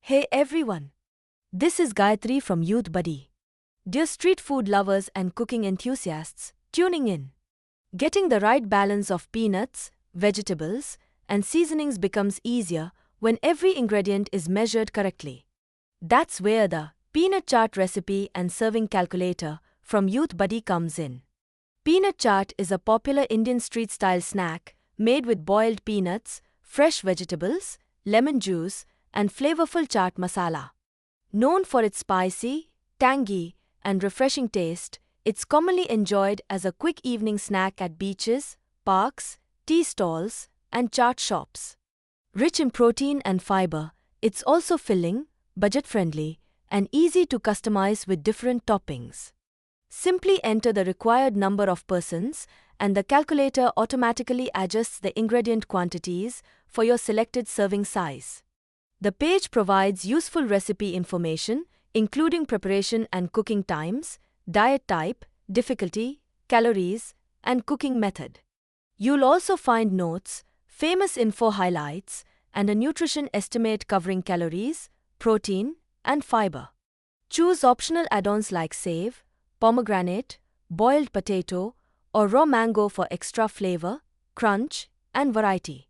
Hey everyone! This is Gayatri from Youthbuddy. Dear street food lovers and cooking enthusiasts, tuning in. Getting the right balance of peanuts, vegetables, and seasonings becomes easier when every ingredient is measured correctly. That's where the peanut chaat recipe and serving calculator from Youthbuddy comes in. Peanut chaat is a popular Indian street-style snack made with boiled peanuts, fresh vegetables, lemon juice, and flavorful chaat masala. Known for its spicy, tangy, and refreshing taste, it's commonly enjoyed as a quick evening snack at beaches, parks, tea stalls, and chaat shops. Rich in protein and fiber, it's also filling, budget-friendly, and easy to customize with different toppings. Simply enter the required number of persons, and the calculator automatically adjusts the ingredient quantities for your selected serving size. The page provides useful recipe information, including preparation and cooking times, diet type, difficulty, calories, and cooking method. You'll also find notes, famous info highlights, and a nutrition estimate covering calories, protein, and fiber. Choose optional add-ons like save, pomegranate, boiled potato, or raw mango for extra flavor, crunch, and variety.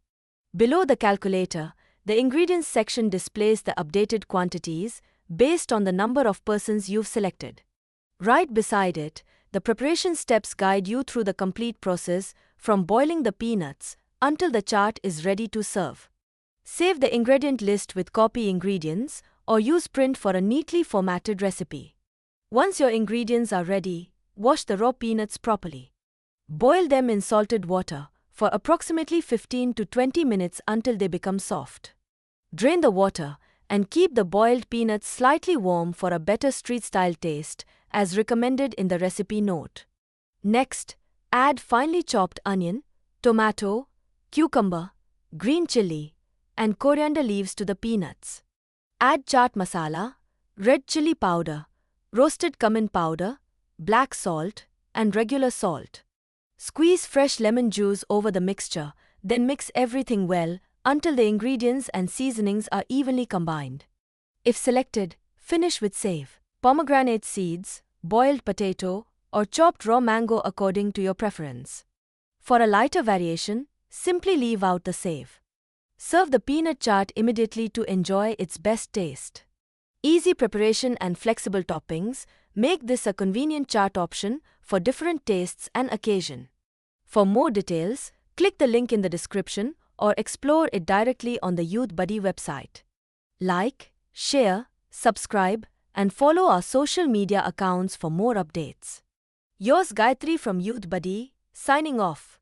Below the calculator, the ingredients section displays the updated quantities based on the number of persons you've selected. Right beside it, the preparation steps guide you through the complete process from boiling the peanuts until the chaat is ready to serve. Save the ingredient list with copy ingredients or use print for a neatly formatted recipe. Once your ingredients are ready, wash the raw peanuts properly. Boil them in salted water for approximately 15 to 20 minutes until they become soft. Drain the water and keep the boiled peanuts slightly warm for a better street-style taste, as recommended in the recipe note. Next, add finely chopped onion, tomato, cucumber, green chili, and coriander leaves to the peanuts. Add chaat masala, red chili powder, roasted cumin powder, black salt, and regular salt. Squeeze fresh lemon juice over the mixture, then mix everything well until the ingredients and seasonings are evenly combined. If selected, finish with save, pomegranate seeds, boiled potato, or chopped raw mango according to your preference. For a lighter variation, simply leave out the save. Serve the peanut chaat immediately to enjoy its best taste. Easy preparation and flexible toppings make this a convenient chaat option for different tastes and occasion. For more details, click the link in the description or explore it directly on the Youthbuddy website. Like, share, subscribe, and follow our social media accounts for more updates. Yours Gayatri from Youthbuddy, signing off.